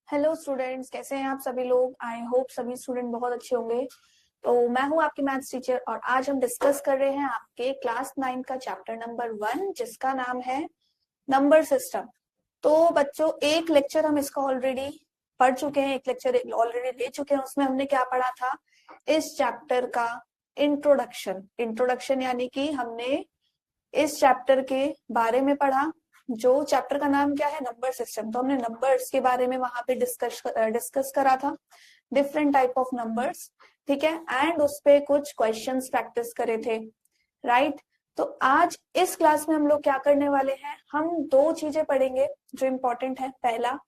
Hello students, कैसे हैं आप सभी लोग। आई होप सभी स्टूडेंट बहुत अच्छे होंगे। तो मैं हूं आपकी मैथ्स टीचर और आज हम डिस्कस कर रहे हैं आपके क्लास 9 का चैप्टर नंबर 1 जिसका नाम है नंबर सिस्टम। तो बच्चों, एक लेक्चर हम इसका ऑलरेडी पढ़ चुके हैं, एक लेक्चर ऑलरेडी ले चुके हैं। उसमें हमने क्या पढ़ा था, इस चैप्टर का इंट्रोडक्शन। इंट्रोडक्शन यानी कि हमने इस चैप्टर के बारे में पढ़ा। जो चैप्टर का नाम क्या है, नंबर सिस्टम। तो हमने नंबर्स के बारे में वहां पे डिस्कस करा था, डिफरेंट टाइप ऑफ नंबर्स, ठीक है। एंड उस पे कुछ क्वेश्चंस प्रैक्टिस करे थे, राइट। तो आज इस क्लास में हम लोग क्या करने वाले हैं, हम दो चीजें पढ़ेंगे जो इम्पोर्टेंट है। पहला,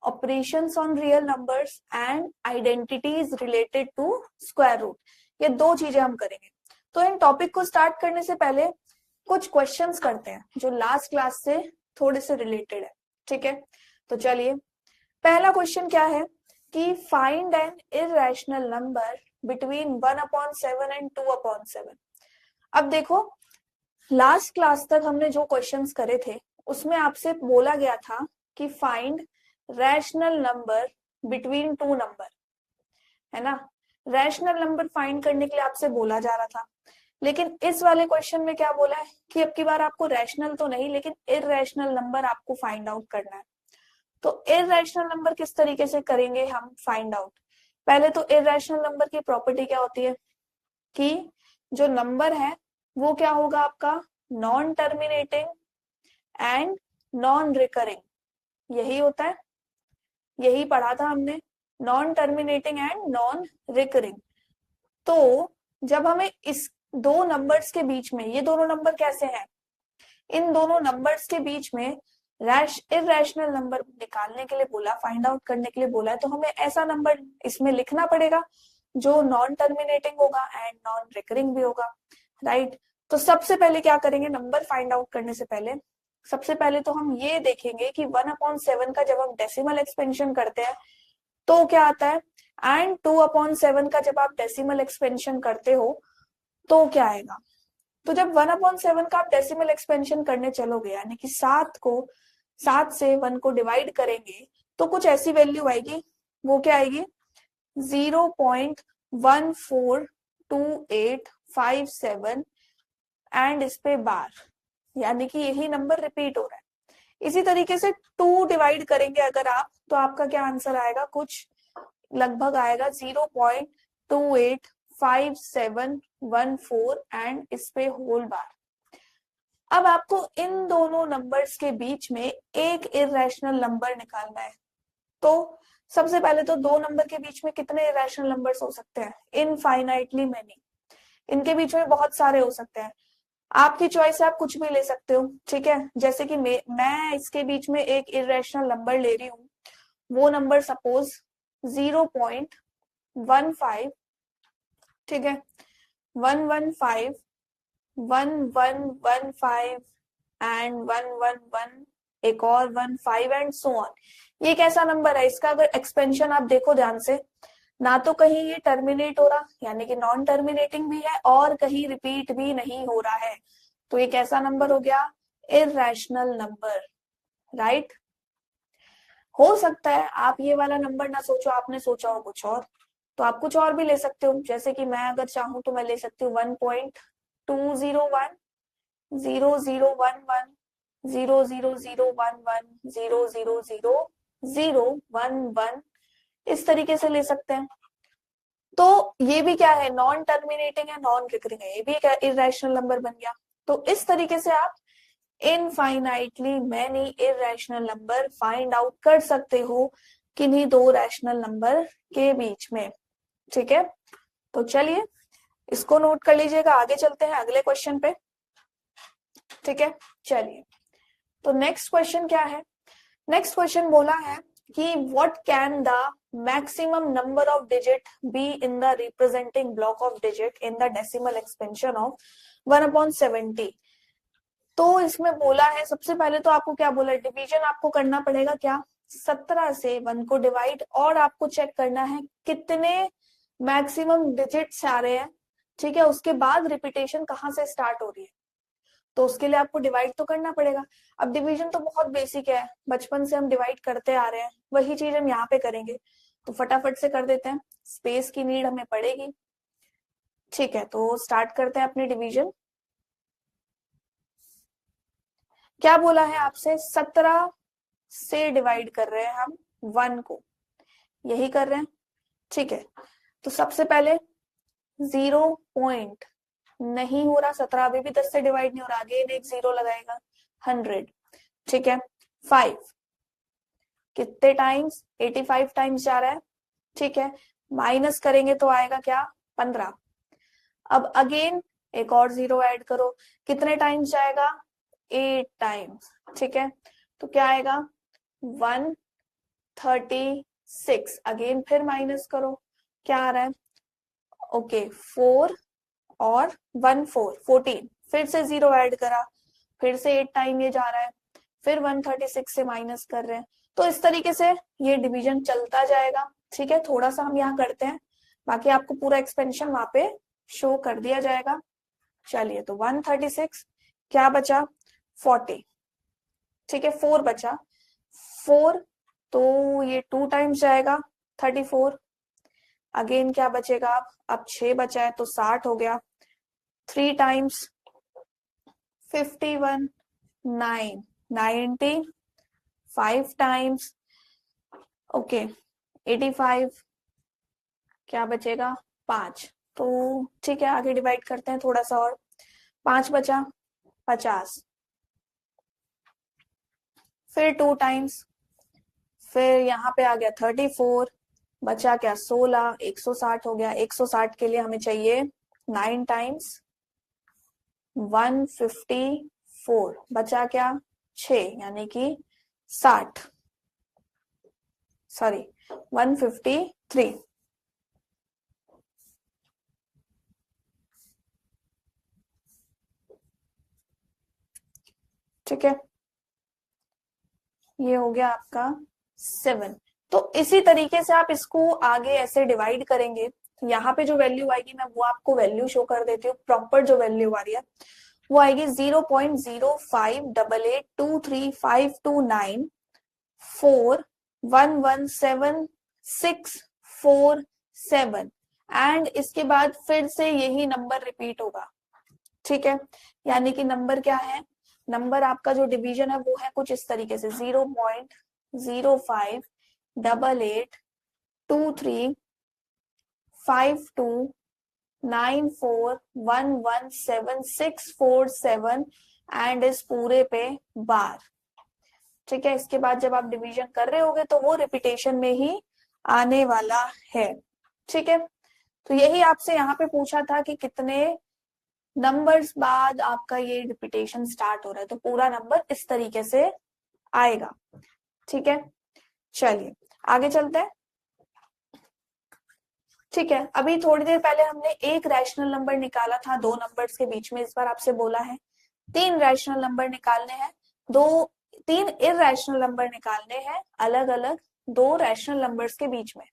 operations on real numbers and identities related to square root. ये दो चीजें हम करेंगे। तो इन टॉपिक को स्टार्ट करने से पहले कुछ क्वेश्चंस करते हैं जो लास्ट क्लास से थोड़े से रिलेटेड है, ठीक है। तो चलिए, पहला क्वेश्चन क्या है कि find an irrational number between 1/7 and 2/7। अब देखो, लास्ट क्लास तक हमने जो क्वेश्चंस करे थे उसमें आपसे बोला गया था कि find rational number between two number, है ना। रैशनल नंबर फाइंड करने के लिए आपसे बोला जा रहा था। लेकिन इस वाले क्वेश्चन में क्या बोला है कि अब की बार आपको रैशनल तो नहीं लेकिन इररेशनल नंबर आपको फाइंड आउट करना है। तो इररेशनल नंबर किस तरीके से करेंगे हम फाइंड आउट। पहले तो इररेशनल नंबर की प्रॉपर्टी क्या होती है कि जो नंबर है वो क्या होगा आपका, non terminating and non recurring. यही होता है, यही पढ़ा था हमने, non terminating and non recurring. तो जब हमें इस दो नंबर्स के बीच में, ये दोनों नंबर कैसे हैं, इन दोनों नंबर्स के बीच में इररेशनल नंबर निकालने के लिए बोला, फाइंड आउट करने के लिए बोला है, तो हमें ऐसा नंबर इसमें लिखना पड़ेगा जो नॉन टर्मिनेटिंग होगा एंड नॉन रिकरिंग भी होगा, राइट। तो सबसे पहले क्या करेंगे, नंबर फाइंड आउट करने से पहले सबसे पहले तो हम ये देखेंगे कि 1/7 का जब हम डेसिमल एक्सपेंशन करते हैं तो क्या आता है, एंड 2/7 का जब आप डेसिमल एक्सपेंशन करते हो तो क्या आएगा। तो जब 1/7 का आप डेसिमल एक्सपेंशन करने चलोगे, यानी कि 7 से 1 को डिवाइड करेंगे तो कुछ ऐसी वैल्यू आएगी, वो क्या आएगी, 0.142857 एंड इस पे बार, यानी कि यही नंबर रिपीट हो रहा है। इसी तरीके से 2 डिवाइड करेंगे अगर आप, तो आपका क्या आंसर आएगा, कुछ लगभग आएगा 0.285714 एंड इस पे होल बार। अब आपको इन दोनों नंबर्स के बीच में एक इररेशनल नंबर निकालना है। तो सबसे पहले तो दो नंबर के बीच में कितने इररेशनल नंबर्स हो सकते हैं, इनफाइनाइटली मेनी। इनके बीच में बहुत सारे हो सकते हैं, आपकी चॉइस है, आप कुछ भी ले सकते हो, ठीक है। जैसे कि मैं इसके बीच में एक इररेशनल नंबर ले रही हूँ, वो नंबर सपोज 0.15, ठीक है, 115, 1115 एंड 111, एक और 15 एंड सो ऑन। ये कैसा नंबर है, इसका अगर एक्सपेंशन आप देखो ध्यान से, ना तो कहीं ये टर्मिनेट हो रहा यानी कि नॉन टर्मिनेटिंग भी है और कहीं रिपीट भी नहीं हो रहा है। तो ये कैसा नंबर हो गया, इररेशनल नंबर, राइट। हो सकता है आप ये वाला नंबर ना सोचो, आपने सोचा हो कुछ और, तो आप कुछ और भी ले सकते हो। जैसे कि मैं अगर चाहूं तो मैं ले सकती हूँ 1.201, 0011, 00011, 0000011, इस तरीके से ले सकते हैं। तो ये भी क्या है, नॉन टर्मिनेटिंग है, नॉन रिकरिंग है, ये भी एक इररेशनल नंबर बन गया। तो इस तरीके से आप infinitely many irrational number find out कर सकते हो किन्हीं दो रैशनल नंबर के बीच में, ठीक है। तो चलिए इसको नोट कर लीजिएगा, आगे चलते हैं अगले क्वेश्चन पे, ठीक है। चलिए, तो नेक्स्ट क्वेश्चन क्या है, नेक्स्ट क्वेश्चन बोला है कि what can the maximum number of digit be in the representing block of digit in the decimal expansion of 1/70। तो इसमें बोला है, सबसे पहले तो आपको क्या बोला, डिवीजन आपको करना पड़ेगा क्या, 17 से 1 को डिवाइड, और आपको चेक करना है कितने मैक्सिमम डिजिट्स आ रहे हैं, ठीक है। उसके बाद रिपीटेशन कहाँ से स्टार्ट हो रही है। तो उसके लिए आपको डिवाइड तो करना पड़ेगा। अब डिवीजन तो बहुत बेसिक है, बचपन से हम डिवाइड करते आ रहे हैं, वही चीज हम यहाँ पे करेंगे। तो फटाफट से कर देते हैं, स्पेस की नीड हमें पड़ेगी। ठीक है, तो स्टार्ट करते हैं अपनी डिवीजन। क्या बोला है आपसे, 17 से डिवाइड कर रहे हैं हम 1 को, यही कर रहे हैं। ठीक है, तो सबसे पहले 0 पॉइंट नहीं हो रहा, 17 अभी भी 10 से डिवाइड नहीं हो रहा, अगेन एक 0 लगाएगा, 100। ठीक है, 5 कितने टाइम्स, 85 टाइम्स जा रहा है। ठीक है, माइनस करेंगे तो आएगा क्या, 15। अब अगेन एक और 0 ऐड करो, कितने टाइम्स जाएगा, 8 टाइम्स। ठीक है, तो क्या आएगा, 136। अगेन फिर माइनस करो, क्या आ रहा है, ओके 4 और 1 4 14। फिर से 0 ऐड करा, फिर से 8 टाइम ये जा रहा है, फिर 136 से माइनस कर रहे हैं। तो इस तरीके से ये डिवीजन चलता जाएगा। ठीक है, थोड़ा सा हम यहाँ करते हैं, बाकी आपको पूरा एक्सपेंशन वहां पे शो कर दिया जाएगा। चलिए, तो 136, क्या बचा, 40। ठीक है, 4 बचा, 4 तो ये 2 टाइम्स जाएगा, 34। अगेन क्या बचेगा, अब 6 बचा है तो 60 हो गया, 3 टाइम्स 51, 9 90, 5 टाइम्स ओके 85, क्या बचेगा, 5। तो ठीक है, आगे डिवाइड करते हैं थोड़ा सा और, 5 बचा, 50, फिर 2 टाइम्स, फिर यहाँ पे आ गया 34, बचा क्या, 16, 160 हो गया। 160 के लिए हमें चाहिए 9 टाइम्स 154, बचा क्या, 6, यानी कि 60, सॉरी 153। ठीक है, ये हो गया आपका 7। तो इसी तरीके से आप इसको आगे ऐसे डिवाइड करेंगे। यहाँ पे जो वैल्यू आएगी मैं वो आपको वैल्यू शो कर देती हूँ, प्रॉपर जो वैल्यू आ रही है वो आएगी 0.05888294117 एंड इसके बाद फिर से यही नंबर रिपीट होगा। ठीक है, यानी कि नंबर क्या है, नंबर आपका जो डिवीजन है वो है कुछ इस तरीके से, 0.05888235294117647 एंड इस पूरे पे बार। ठीक है, इसके बाद जब आप डिवीजन कर रहे होगे तो वो रिपीटेशन में ही आने वाला है। ठीक है, तो यही आपसे यहाँ पे पूछा था कि कितने नंबर्स बाद आपका ये रिपीटेशन स्टार्ट हो रहा है, तो पूरा नंबर इस तरीके से आएगा। ठीक है, चलिए आगे चलते हैं। ठीक है, अभी थोड़ी देर पहले हमने एक रैशनल नंबर निकाला था 2 नंबर्स के बीच में, इस बार आपसे बोला है 3 रैशनल नंबर निकालने हैं, 3 इरैशनल नंबर निकालने हैं अलग अलग 2 रैशनल नंबर्स के बीच में।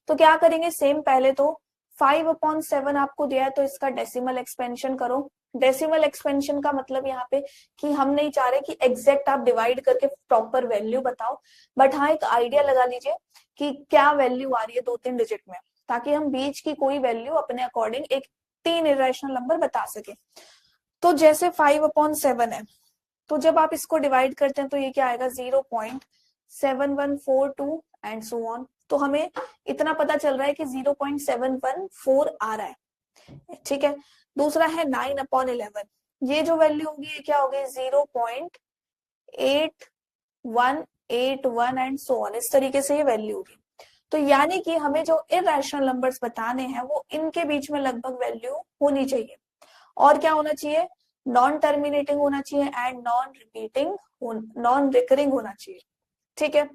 तो क्या करेंगे, सेम पहले तो 5/7 आपको दिया है तो इसका डेसिमल एक्सपेंशन करो। डेसिमल एक्सपेंशन का मतलब यहाँ पे कि हम नहीं चाह रहे कि एग्जैक्ट आप डिवाइड करके प्रॉपर वैल्यू बताओ, बट हाँ एक आइडिया लगा लीजिए कि क्या वैल्यू आ रही है 2-3 डिजिट में, ताकि हम बीच की कोई वैल्यू अपने अकॉर्डिंग एक 3 इरेशनल नंबर बता सके। तो जैसे 5/7 है, तो जब आप इसको डिवाइड करते हैं तो ये क्या आएगा, 0.7142 एंड सो ऑन। तो हमें इतना पता चल रहा है कि 0.714 आ रहा है। ठीक है, दूसरा है 9/11, ये जो वैल्यू होगी ये क्या होगी, 0.8181 एंड सो ऑन, इस तरीके से ये वैल्यू होगी। तो यानी कि हमें जो इरैशनल नंबर्स बताने हैं वो इनके बीच में लगभग वैल्यू होनी चाहिए। और क्या होना चाहिए, नॉन टर्मिनेटिंग होना चाहिए एंड नॉन रिकरिंग होना चाहिए। ठीक है,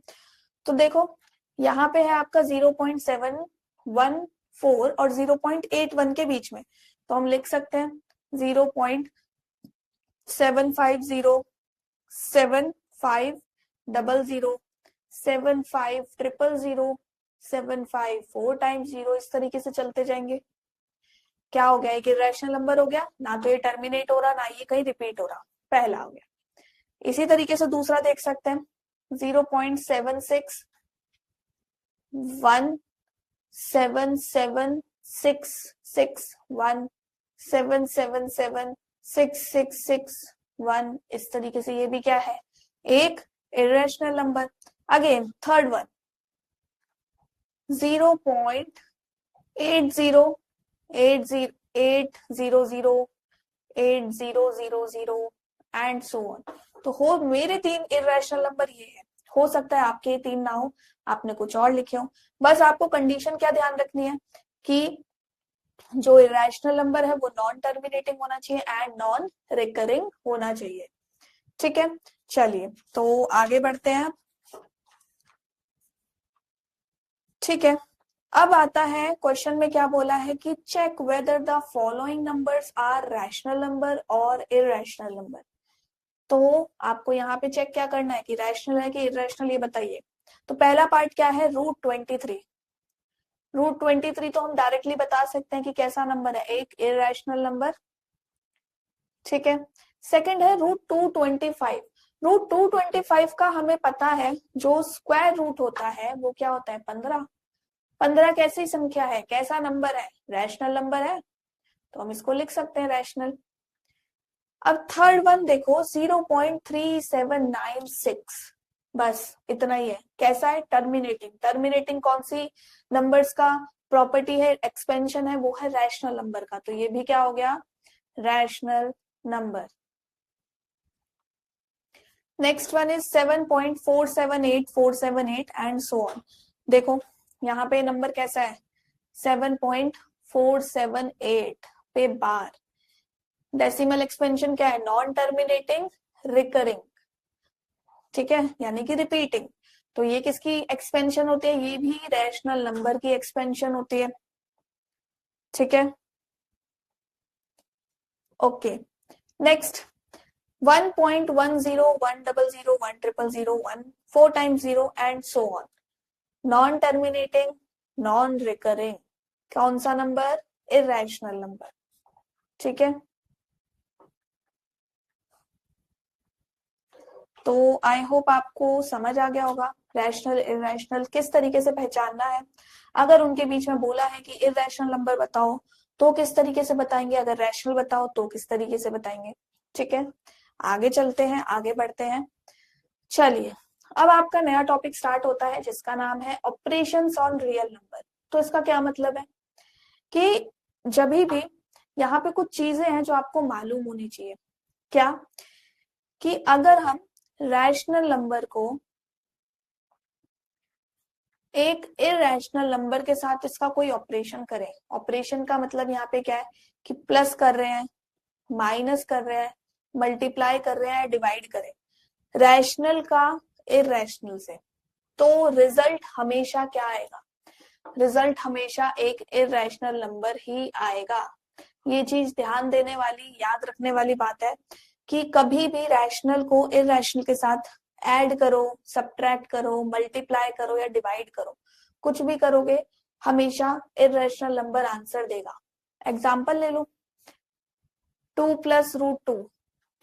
तो देखो यहाँ पे है आपका 0.714 और 0.81 के बीच में, तो हम लिख सकते हैं 0.75075007500075 टाइम्स 0, इस तरीके से चलते जाएंगे। क्या हो गया, एक इरेशनल नंबर हो गया, ना तो ये टर्मिनेट हो रहा ना ये कहीं रिपीट हो रहा। पहला हो गया। इसी तरीके से दूसरा देख सकते हैं 0.76 1 7 7 6 6 1 7 7 7 6 6 6 1। इस तरीके से ये भी क्या है, एक irrational number. Again third one 0.808008000 and so on. तो हो मेरे तीन इरेशनल नंबर ये है, हो सकता है आपके तीन ना हो, आपने कुछ और लिखे हो। बस आपको कंडीशन क्या ध्यान रखनी है कि जो इरेशनल नंबर है वो नॉन टर्मिनेटिंग होना चाहिए एंड नॉन रिकरिंग होना चाहिए। ठीक है, चलिए तो आगे बढ़ते हैं। ठीक है, अब आता है क्वेश्चन में क्या बोला है कि check whether the following numbers are rational number और इरेशनल नंबर। तो आपको यहाँ पे चेक क्या करना है कि रैशनल है कि इरेशनल, ये बताइए। तो पहला पार्ट क्या है, √23। √23 तो हम डायरेक्टली बता सकते हैं कि कैसा नंबर है, एक इरेशनल नंबर। ठीक है, सेकंड है √225। √225 का हमें पता है जो स्क्वायर रूट होता है वो क्या होता है, 15। 15 कैसी संख्या है, कैसा नंबर है, रैशनल नंबर है, तो हम इसको लिख सकते हैं रैशनल। अब थर्ड वन देखो 0.3796, बस इतना ही है। कैसा है, टर्मिनेटिंग। टर्मिनेटिंग कौन सी नंबर्स का प्रॉपर्टी है, एक्सपेंशन है, वो है रैशनल नंबर का, तो ये भी क्या हो गया, rational number. Next one is 7.478478 and so on. देखो यहाँ पे नंबर कैसा है, 7.478 पे बार। डेसिमल एक्सपेंशन क्या है, नॉन टर्मिनेटिंग रिकरिंग। ठीक है, यानी कि रिपीटिंग। तो ये किसकी एक्सपेंशन होती है, ये भी रैशनल नंबर की एक्सपेंशन होती है। ठीक है, okay. Next 1.10 100 100 4 times 0 and so on. Non terminating, non recurring, कौन सा नंबर, इरेशनल नंबर। ठीक है, तो आई होप आपको समझ आ गया होगा रैशनल इरेशनल किस तरीके से पहचानना है। अगर उनके बीच में बोला है कि इरेशनल नंबर बताओ तो किस तरीके से बताएंगे, अगर रैशनल बताओ तो किस तरीके से बताएंगे। ठीक है, आगे चलते हैं, आगे बढ़ते हैं। चलिए, अब आपका नया टॉपिक स्टार्ट होता है जिसका नाम है ऑपरेशंस ऑन रियल नंबर। तो इसका क्या मतलब है कि जब भी यहाँ पे कुछ चीजें हैं जो आपको मालूम होनी चाहिए। क्या कि अगर हम रैशनल नंबर को एक इरेशनल नंबर के साथ इसका कोई ऑपरेशन करें, ऑपरेशन का मतलब यहाँ पे क्या है कि प्लस कर रहे हैं, माइनस कर रहे हैं, मल्टीप्लाई कर रहे हैं, डिवाइड करें रैशनल का इरेशनल से, तो रिजल्ट हमेशा क्या आएगा, रिजल्ट हमेशा एक इरेशनल नंबर ही आएगा। ये चीज ध्यान देने वाली, याद रखने वाली बात है कि कभी भी रैशनल को इरेशनल के साथ ऐड करो, सब्ट्रैक्ट करो, मल्टीप्लाई करो या डिवाइड करो, कुछ भी करोगे हमेशा इरेशनल नंबर आंसर देगा। एग्जाम्पल ले लो, 2 + √2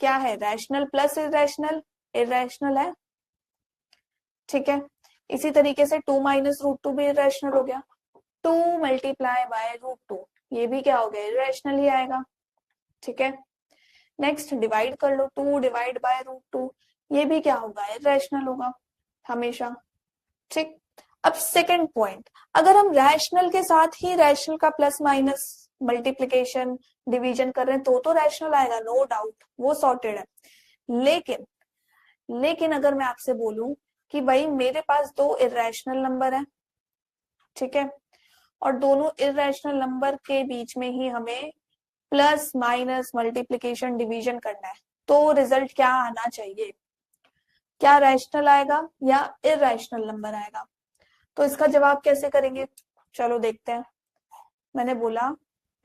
क्या है, रैशनल प्लस इरेशनल, इरेशनल है। ठीक है, इसी तरीके से 2 - √2 भी इरेशनल हो गया। 2 × √2 ये भी क्या हो गया, इरेशनल ही आएगा। ठीक है, नेक्स्ट डिवाइड कर लो, 2 ÷ √2 ये भी क्या होगा, इरेशनल होगा हमेशा। ठीक, अब सेकंड पॉइंट, अगर हम रैशनल के साथ ही रैशनल का प्लस माइनस मल्टीप्लिकेशन डिवीजन कर रहे हैं तो रैशनल आएगा, नो डाउट, वो सॉर्टेड है। लेकिन अगर मैं आपसे बोलूं कि भाई मेरे पास दो इरेशनल नंबर है, ठीक है, और दोनों इरेशनल नंबर के बीच में ही हमें प्लस माइनस मल्टीप्लिकेशन डिवीजन करना है, तो रिजल्ट क्या आना चाहिए, क्या रैशनल आएगा या इरेशनल नंबर आएगा। तो इसका जवाब कैसे करेंगे, चलो देखते हैं। मैंने बोला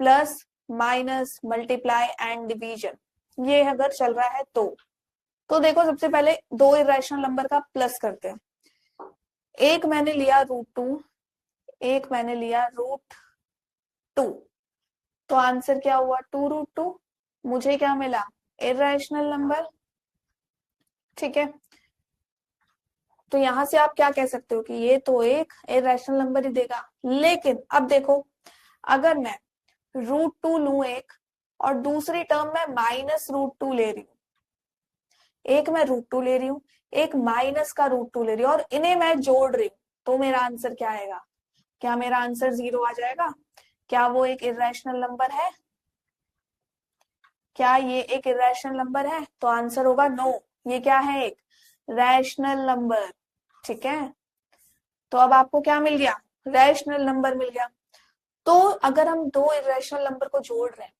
plus minus multiply and division, ये अगर चल रहा है तो देखो सबसे पहले दो इरेशनल नंबर का प्लस करते हैं। एक मैंने लिया √2, एक मैंने लिया √2, तो आंसर क्या हुआ 2 √2, मुझे क्या मिला, इररेशनल नंबर, ठीक है। तो यहां से आप क्या कह सकते हो कि ये तो एक इररेशनल नंबर ही देगा। लेकिन अब देखो, अगर मैं √2 लू एक और दूसरी टर्म में -√2 ले रही हूँ, एक मैं √2 ले रही हूँ, एक माइनस का √2 ले रही हूँ और इन्हें मैं जोड़ रही हूँ, तो मेरा आंसर क्या आएगा? क्या मेरा आंसर 0 आ जाएगा? क्या वो एक इररेशनल नंबर है? क्या ये एक इररेशनल नंबर है? तो आंसर होगा नो। ये क्या है? एक रैशनल नंबर, ठीक है। तो अब आपको क्या मिल गया? रैशनल नंबर मिल गया। तो अगर हम दो इररेशनल नंबर को जोड़ रहे हैं,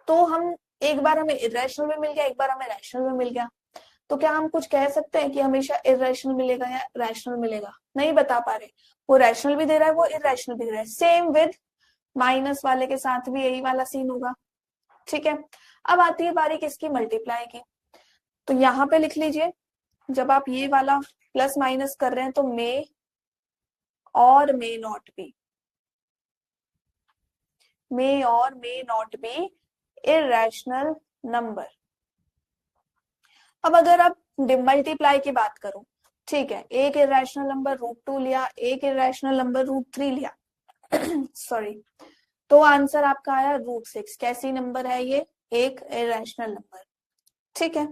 तो हम एक बार हमें इररेशनल में मिल गया, एक बार हमें रैशनल में मिल गया। तो क्या हम कुछ कह सकते हैं कि हमेशा इररेशनल मिलेगा या रैशनल मिलेगा? नहीं बता पा रहे। वो रैशनल भी दे रहा है, वो इररेशनल भी दे रहा है। सेम विद माइनस वाले के साथ भी यही वाला सीन होगा, ठीक है। अब आती है बारी किसकी? मल्टीप्लाई की। तो यहाँ पे लिख लीजिए, जब आप ये वाला प्लस माइनस कर रहे हैं तो मे और मे नॉट बी, मे और may not be irrational number. अब अगर आप मल्टीप्लाई की बात करो, ठीक है, एक इररेशनल नंबर √2 लिया, एक इररेशनल नंबर √3 लिया सॉरी, तो आंसर आपका आया √6। कैसी नंबर है ये? एक इररेशनल नंबर, ठीक है।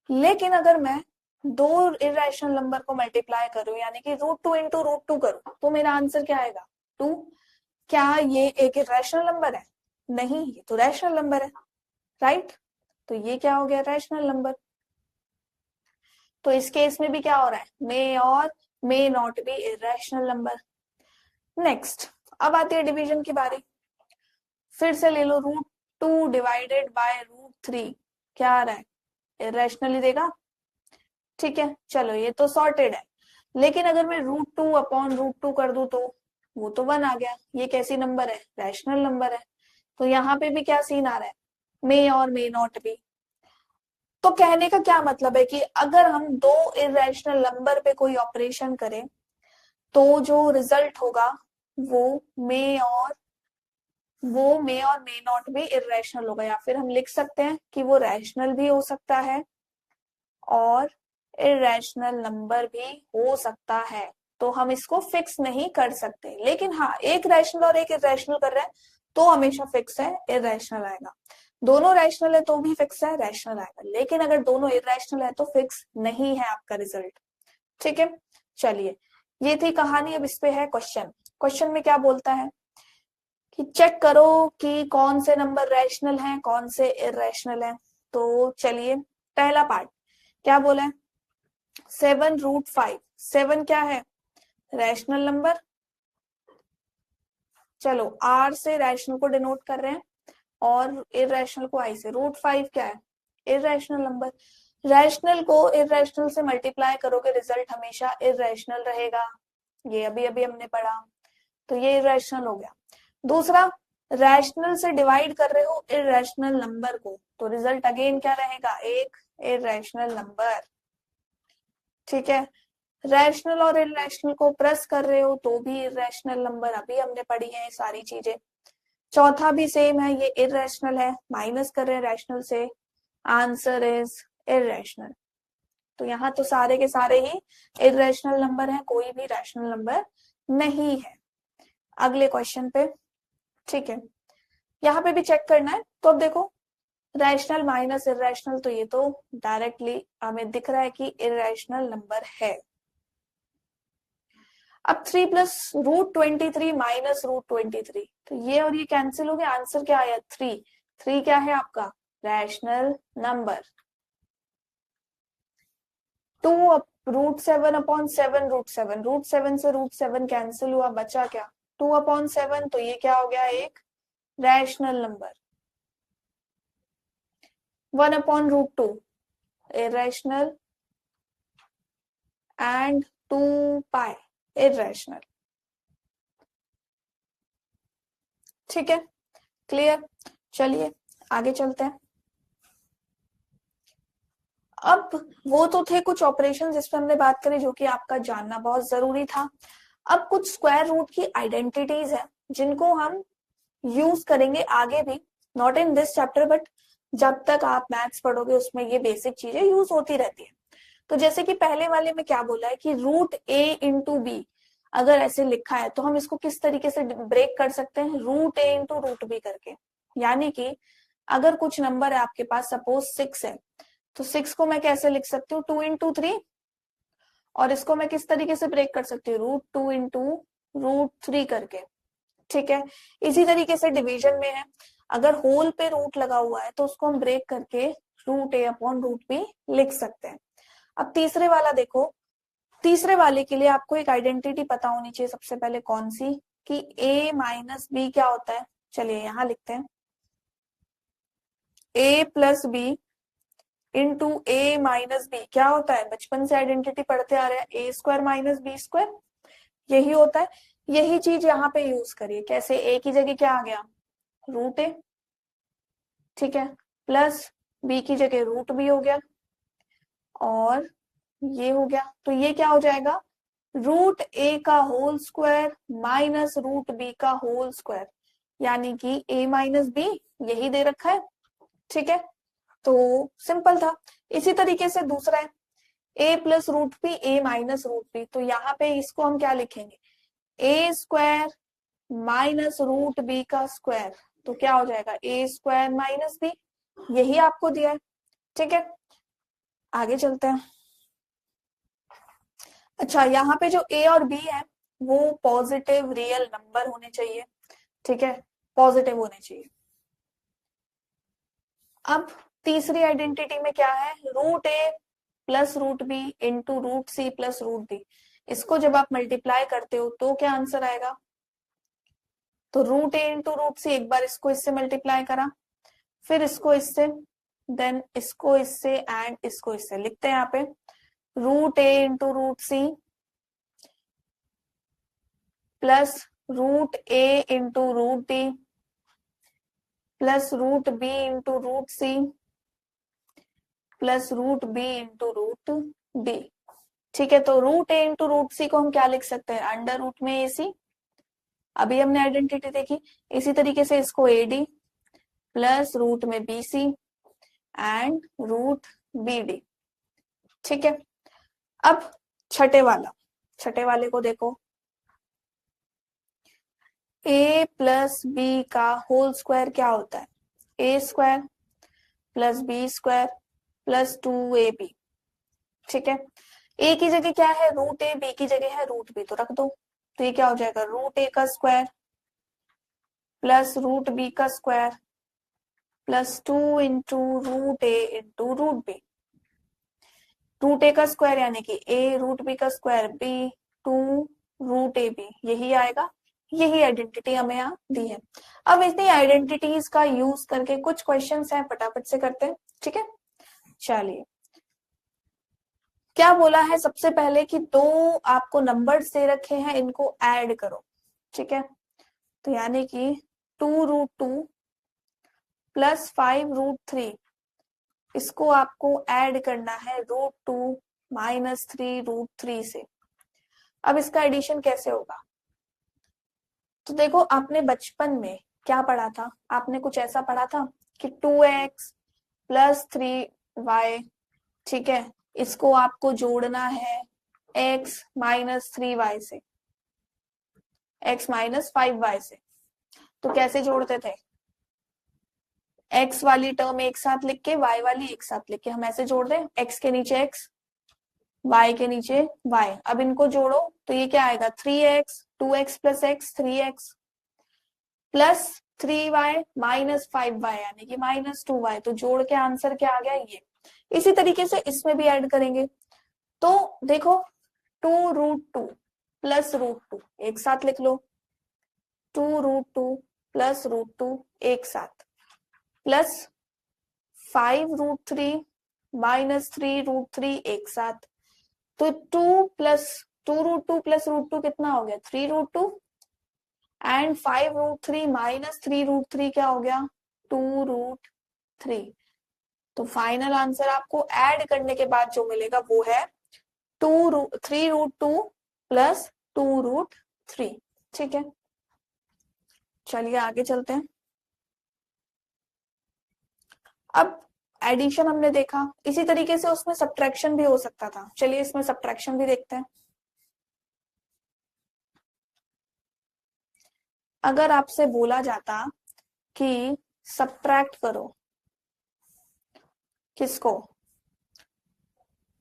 लेकिन अगर मैं दो इररेशनल नंबर को मल्टीप्लाई करूं, यानी कि √2 इंटू √2 करूं, तो मेरा आंसर क्या आएगा? 2। क्या ये एक इररेशनल नंबर है? नहीं, ये तो रैशनल नंबर है, राइट। तो ये क्या हो गया? Rational number. तो इस केस में भी क्या हो रहा है? मे और may not be irrational number. Next, अब आती है डिवीजन की बारी। फिर से ले लो, √2 डिवाइडेड बाय √3, क्या आ रहा है? इररेशनल ही देगा, ठीक है। चलो ये तो सॉर्टेड है। लेकिन अगर मैं √2 अपॉन √2 कर दूं, तो वो तो 1 आ गया। ये कैसी नंबर है? रैशनल नंबर है। तो यहाँ पे भी क्या सीन आ रहा है? मे और मे नॉट बी। तो कहने का क्या मतलब है कि अगर हम दो इररेशनल नंबर पे कोई ऑपरेशन करें, तो जो रिजल्ट होगा वो मे और मे नॉट भी इररेशनल होगा। या फिर हम लिख सकते हैं कि वो रैशनल भी हो सकता है और इररेशनल नंबर भी हो सकता है। तो हम इसको फिक्स नहीं कर सकते। लेकिन हाँ, एक रैशनल और एक इररेशनल कर रहे हैं तो हमेशा फिक्स है, इररेशनल आएगा। दोनों रैशनल है तो भी फिक्स है, रैशनल आएगा। लेकिन अगर दोनों इररेशनल है तो फिक्स नहीं है आपका रिजल्ट, ठीक है। चलिए, ये थी कहानी। अब इस पे है क्वेश्चन। क्वेश्चन में क्या बोलता है कि चेक करो कि कौन से नंबर रैशनल हैं, कौन से इररेशनल हैं। तो चलिए, पहला पार्ट क्या बोला है? 7√5। 7 क्या है? Rational number. चलो, आर से रैशनल को डिनोट कर रहे हैं और इररेशनल को आई से। √5 क्या है? Irrational number. रैशनल को इररेशनल से मल्टीप्लाई करोगे, रिजल्ट हमेशा इररेशनल रहेगा। ये अभी अभी हमने पढ़ा। तो ये इररेशनल हो गया। दूसरा, रैशनल से डिवाइड कर रहे हो इररेशनल नंबर को, तो रिजल्ट अगेन क्या रहेगा? एक इररेशनल नंबर, ठीक है। रैशनल और इररेशनल को प्लस कर रहे हो तो भी इररेशनल नंबर, अभी हमने पढ़ी है ये सारी चीजें। चौथा भी सेम है, ये इररेशनल है, माइनस कर रहे हैं रैशनल से, आंसर इज इररेशनल। तो यहाँ तो सारे के सारे ही इररेशनल नंबर है, कोई भी रैशनल नंबर नहीं है। अगले क्वेश्चन पे, ठीक है, यहाँ पे भी चेक करना है। तो अब देखो, रैशनल माइनस इररेशनल, तो ये तो डायरेक्टली हमें दिख रहा है कि इररेशनल नंबर है। अब 3 प्लस √23 माइनस √23, तो ये और ये कैंसिल हो गया। आंसर क्या आया? 3। 3 क्या है आपका? Rational number. 2 √7 अपॉन 7 √7, √7 से √7 कैंसिल हुआ, बचा क्या? 2 अपॉन 7, तो ये क्या हो गया? एक rational number. 1 upon √2 irrational and 2π irrational, ठीक है, क्लियर। चलिए आगे चलते हैं। अब वो तो थे कुछ ऑपरेशन जिस पर हमने बात करी, जो कि आपका जानना बहुत जरूरी था। अब कुछ स्क्वायर रूट की आइडेंटिटीज है जिनको हम यूज करेंगे आगे भी, not in this chapter but जब तक आप मैथ्स पढ़ोगे उसमें ये बेसिक चीजें यूज होती रहती है। तो जैसे कि पहले वाले में क्या बोला है कि रूट ए इंटू बी अगर ऐसे लिखा है तो हम इसको किस तरीके से ब्रेक कर सकते हैं, रूट ए इंटू रूट बी करके। यानी कि अगर कुछ नंबर है आपके पास, सपोज 6 है, तो 6 को मैं कैसे लिख सकती हूँ, 2 इंटू 3, और इसको मैं किस तरीके से ब्रेक कर सकती हूँ, रूट 2 इंटू रूट 3 करके। ठीक है, इसी तरीके से डिवीजन में है, अगर होल पे रूट लगा हुआ है तो उसको हम ब्रेक करके रूट ए अपॉन रूट बी लिख सकते हैं। अब तीसरे वाला देखो, तीसरे वाले के लिए आपको एक आइडेंटिटी पता होनी चाहिए सबसे पहले, कौन सी, कि a माइनस बी क्या होता है। चलिए यहां लिखते हैं, a plus b into a minus b क्या होता है, बचपन से आइडेंटिटी पढ़ते आ रहे हैं, ए स्क्वायर माइनस बी स्क्वायर, यही होता है। यही चीज यहाँ पे यूज करिए, कैसे, a की जगह क्या आ गया, रूट ए, ठीक है, प्लस b की जगह रूट बी हो गया, और ये हो गया, तो ये क्या हो जाएगा, रूट ए का whole square minus root b का होल स्क्वायर, यानी कि a माइनस बी यही दे रखा है। ठीक है, तो सिंपल था। इसी तरीके से दूसरा है a plus root b a minus root b, तो यहाँ पे इसको हम क्या लिखेंगे, a square minus root b का स्क्वायर, तो क्या हो जाएगा, ए स्क्वायर माइनस बी, यही आपको दिया है। ठीक है, आगे चलते हैं। अच्छा, यहाँ पे जो ए और बी है वो पॉजिटिव रियल नंबर होने चाहिए। ठीक है, पॉजिटिव होने चाहिए। अब तीसरी आइडेंटिटी में क्या है, root A plus root B into root C plus root D, इसको जब आप मल्टीप्लाई करते हो तो क्या आंसर आएगा, तो रूट ए इंटू रूट सी, एक बार इसको इससे मल्टीप्लाई करा, फिर इसको इससे, देन इसको इससे, एंड इसको इससे, लिखते हैं यहाँ पे रूट ए into root C plus root ए into root D plus root B into root C plus root B into root D. ठीक है, तो रूट ए इंटू रूट सी को हम क्या लिख सकते हैं, अंडर रूट में ए सी, अभी हमने आइडेंटिटी देखी। इसी तरीके से इसको ए डी प्लस रूट में B C and root B D. ठीक है, अब छठे वाले को देखो, a प्लस बी का होल स्क्वायर क्या होता है, A square plus B square plus 2ab। ठीक है, a की जगह क्या है, रूट ए, b की जगह है रूट बी, तो रख दो, तो ये क्या हो जाएगा, रूट ए का स्क्वायर प्लस रूट बी का square plus 2 into root A into root b. Root a का स्क्वायर यानी कि a, रूट बी का square b, 2 root a b, यही आएगा। यही आइडेंटिटी हमें यहाँ दी है। अब इतनी आइडेंटिटीज का यूज करके कुछ क्वेश्चंस हैं, फटाफट से करते हैं। ठीक है, चलिए, क्या बोला है सबसे पहले कि दो आपको नंबर्स दे रखे हैं, इनको ऐड करो। ठीक है, तो यानी कि 2 रूट 2 प्लस 5 रूट 3, इसको आपको ऐड करना है रूट 2 माइनस 3 रूट 3 से। अब इसका एडिशन कैसे होगा, तो देखो आपने बचपन में क्या पढ़ा था, आपने कुछ ऐसा पढ़ा था कि 2x प्लस 3y, ठीक है, इसको आपको जोड़ना है x माइनस 3y से, x माइनस 5y से। तो कैसे जोड़ते थे, x वाली टर्म एक साथ लिख के y वाली एक साथ लिख के हम ऐसे जोड़ दें, x के नीचे x, y के नीचे y। अब इनको जोड़ो तो ये क्या आएगा, 3x, 2x plus x 3x plus 3y minus 5y यानी कि माइनस 2y, तो जोड़ के आंसर क्या आ गया, ये। इसी तरीके से इसमें भी ऐड करेंगे, तो देखो 2 रूट 2 प्लस रूट 2 एक साथ लिख लो, 2 रूट 2 प्लस रूट 2 एक साथ, प्लस 5 रूट 3 माइनस 3 रूट 3 एक साथ, तो 2 रूट 2 प्लस रूट 2 कितना हो गया, 3 root 2 and 5 root 3 minus 3 root 3 क्या हो गया, 2 रूट 3। तो फाइनल आंसर आपको ऐड करने के बाद जो मिलेगा वो है 3 रूट 2 प्लस 2 रूट 3। ठीक है, चलिए आगे चलते हैं। अब एडिशन हमने देखा, इसी तरीके से उसमें सब्ट्रैक्शन भी हो सकता था। चलिए इसमें सब्ट्रैक्शन भी देखते हैं। अगर आपसे बोला जाता कि सब्ट्रैक्ट करो किसको,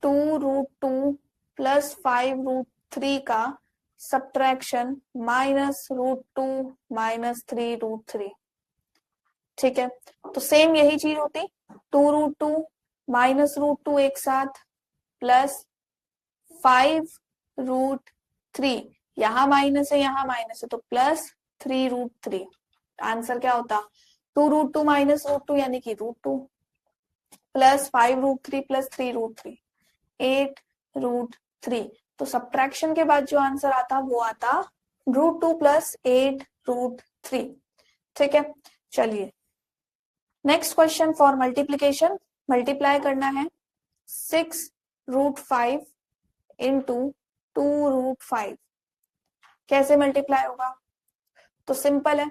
2√2 प्लस 5√3 का सब्ट्रैक्शन -√2 -3√3, ठीक है। तो सेम यही चीज होती, 2√2 -√2 एक साथ प्लस 5√3, यहाँ माइनस है यहाँ माइनस है तो प्लस 3√3। आंसर क्या होता, 2√2 -√2 यानी कि √2 प्लस 5√3 प्लस 3√3, 8√3। तो सब्ट्रैक्शन के बाद जो आंसर आता वो आता √2 प्लस 8√3, ठीक है। चलिए next question for multiplication, multiply करना है 6√5 इंटू 2√5। कैसे मल्टीप्लाई होगा, तो सिंपल है,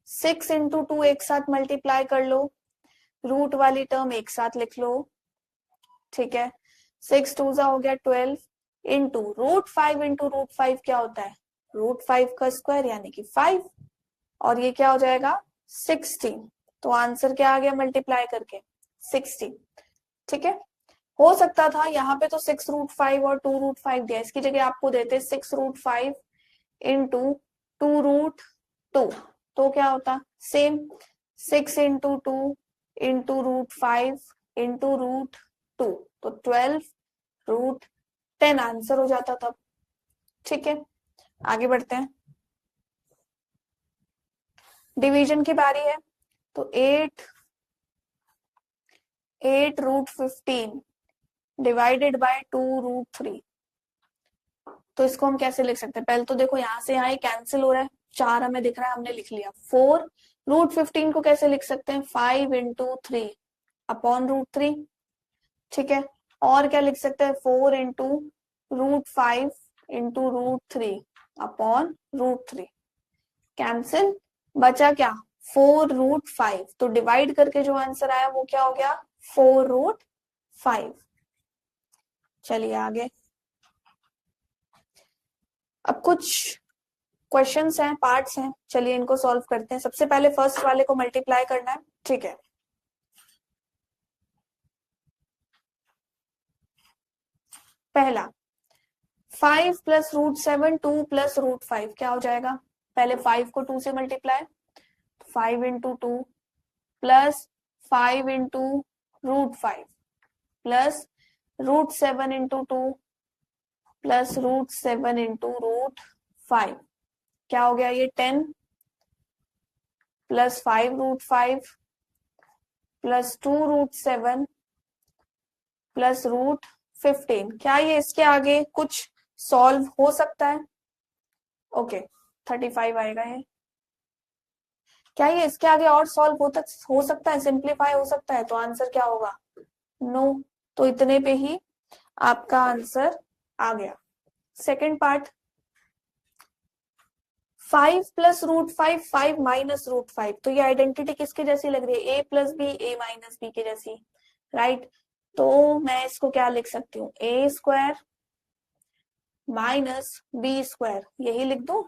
6 इंटू 2 एक साथ मल्टीप्लाई कर लो, रूट वाली टर्म एक साथ लिख लो, ठीक है। 6 2 हो गया 12 इंटू √5 इंटू √5 क्या होता है, √5 का स्क्वायर यानी कि 5, और ये क्या हो जाएगा 16। तो आंसर क्या आ गया मल्टीप्लाई करके 60, ठीक है। हो सकता था यहाँ पे तो 6√5 और 2√5 दिया, इसकी जगह आपको देते 6√5 इंटू 2√2, तो क्या होता सेम 6 इंटू 2 इंटू √5 इंटू √2, तो 12√10 आंसर हो जाता तब, ठीक है। आगे बढ़ते हैं, डिवीजन की बारी है। तो 8√15 डिवाइडेड बाय 2√3, तो इसको हम कैसे लिख सकते हैं, पहले तो देखो यहाँ से यहाँ ही कैंसिल हो रहा है, 4 हमें दिख रहा है हमने लिख लिया। 4√15 को कैसे लिख सकते हैं, 5 इंटू 3 अपॉन √3, ठीक है। और क्या लिख सकते हैं, 4 इंटू √5 इंटू √3 अपॉन √3, कैंसिल, बचा क्या 4√5, तो डिवाइड करके जो आंसर आया वो क्या हो गया 4√5। चलिए आगे, अब कुछ क्वेश्चंस हैं, पार्ट्स हैं, चलिए इनको सॉल्व करते हैं। सबसे पहले फर्स्ट वाले को मल्टीप्लाई करना है, ठीक है। पहला 5 प्लस √7 2 प्लस √5 क्या हो जाएगा, पहले 5 को 2 से multiply, 5 into 2 plus 5 into √5 plus √7 into 2 plus √7 into √5, क्या हो गया ये 10 प्लस 5√5 प्लस 2√7 प्लस √15। क्या ये इसके आगे कुछ सॉल्व हो सकता है, ओके 35 आएगा ये। क्या ये इसके आगे और सॉल्व हो सकता है, सिंप्लीफाई हो सकता है, तो आंसर क्या होगा नो। तो इतने पे ही आपका आंसर आ गया। सेकंड पार्ट, 5 प्लस √5 5 माइनस √5, तो ये आइडेंटिटी किसके जैसी लग रही है, a plus b a minus b के जैसी, राइट। तो मैं इसको क्या लिख सकती हूँ, a square minus b square, यही लिख दो,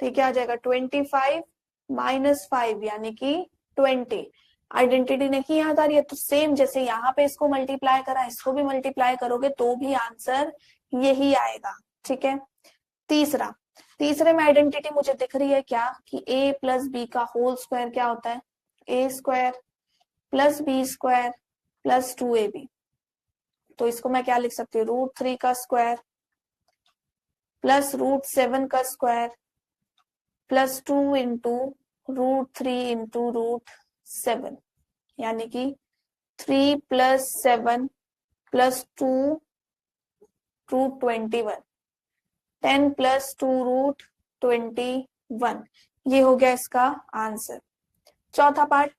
तो क्या आ जाएगा 25 माइनस 5 यानी कि 20। आइडेंटिटी नहीं याद आ रही है तो सेम जैसे यहाँ पे इसको मल्टीप्लाई करा इसको भी मल्टीप्लाई करोगे तो भी आंसर यही आएगा, ठीक है। तीसरे में आइडेंटिटी मुझे दिख रही है क्या कि a प्लस बी का होल स्क्वायर क्या होता है, a square plus B square plus 2ab, तो इसको मैं क्या लिख सकती हूँ, √3 का स्क्वायर प्लस √7 का स्क्वायर प्लस 2 इंटू √3 इंटू √7, यानी कि 3 प्लस 7 प्लस 2 √21, 10 प्लस 2 √21, ये हो गया इसका आंसर। चौथा part,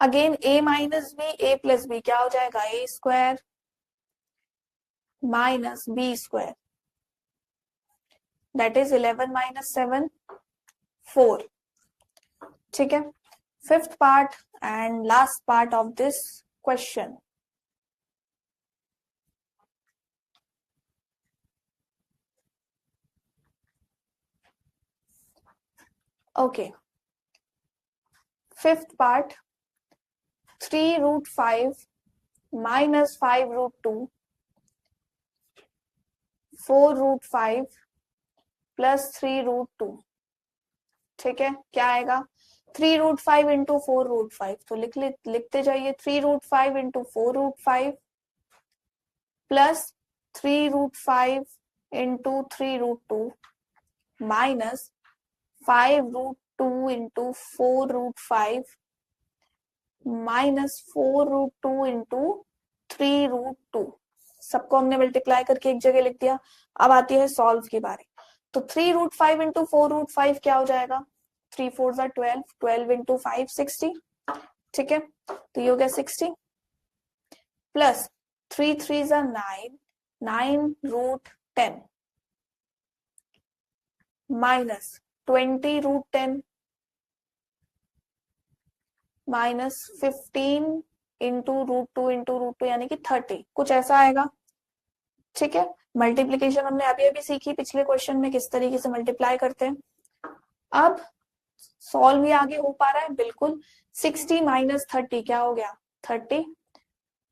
again a minus b a plus b क्या हो जाएगा, a square minus b square, that is 11 minus 7 4, ठीक है। fifth part and last part of this question. Okay. Fifth part, 3 root 5 minus 5 root 2, 4 root 5 plus 3 root 2. ठीक है, क्या आएगा? 3 root 5 into 4 root 5, तो लिखते जाइए. 3 root 5 into 4 root 5 plus 3 root 5 into 3 root 2 minus 5 root 2 into 4 root 5 minus 4 root 2 into 3 root 2. सबको हमने multiply करके एक जगह लिख दिया. अब आती है सॉल्व की बारी. तो 3 रूट 5 इंटू 4 रूट 5 क्या हो जाएगा? 3 4 12, 12 इंटू 5 60. ठीक है, तो ये हो गया 60 plus 3 3 9, 9 root 10 minus 20 root 10 minus 15 into root 2 into root 2 यानी कि 30. कुछ ऐसा आएगा. ठीक है, मल्टीप्लीकेशन हमने अभी अभी सीखी पिछले क्वेश्चन में, किस तरीके से मल्टीप्लाई करते हैं. अब सॉल्व भी आगे हो पा रहा है बिल्कुल. 60 माइनस 30 क्या हो गया? 30.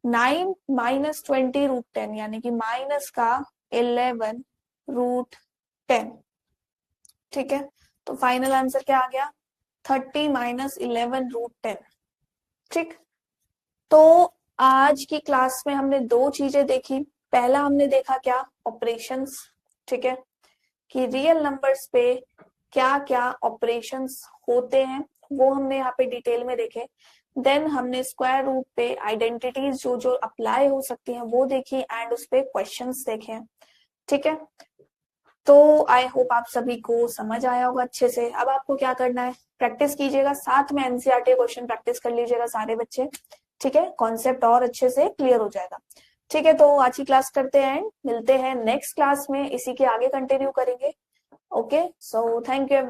9 माइनस 20 रूट 10 यानी कि माइनस का 11 रूट 10. ठीक है, तो फाइनल आंसर क्या आ गया? 30 माइनस 11 रूट 10. ठीक, तो आज की क्लास में हमने दो चीजें देखी. पहला हमने देखा क्या? ऑपरेशंस. ठीक है, कि रियल नंबर्स पे क्या क्या ऑपरेशंस होते हैं वो हमने यहाँ पे डिटेल में देखे. देन हमने स्क्वायर रूट पे आइडेंटिटीज जो जो अप्लाई हो सकती हैं वो देखी एंड उस पे क्वेश्चंस देखे. ठीक है, तो आई होप आप सभी को समझ आया होगा अच्छे से. अब आपको क्या करना है? प्रैक्टिस कीजिएगा, साथ में एनसीईआरटी क्वेश्चन प्रैक्टिस कर लीजिएगा सारे बच्चे. ठीक है, कॉन्सेप्ट और अच्छे से क्लियर हो जाएगा. ठीक है, तो आज की क्लास करते हैं, मिलते हैं नेक्स्ट क्लास में, इसी के आगे कंटिन्यू करेंगे. Okay, so thank you.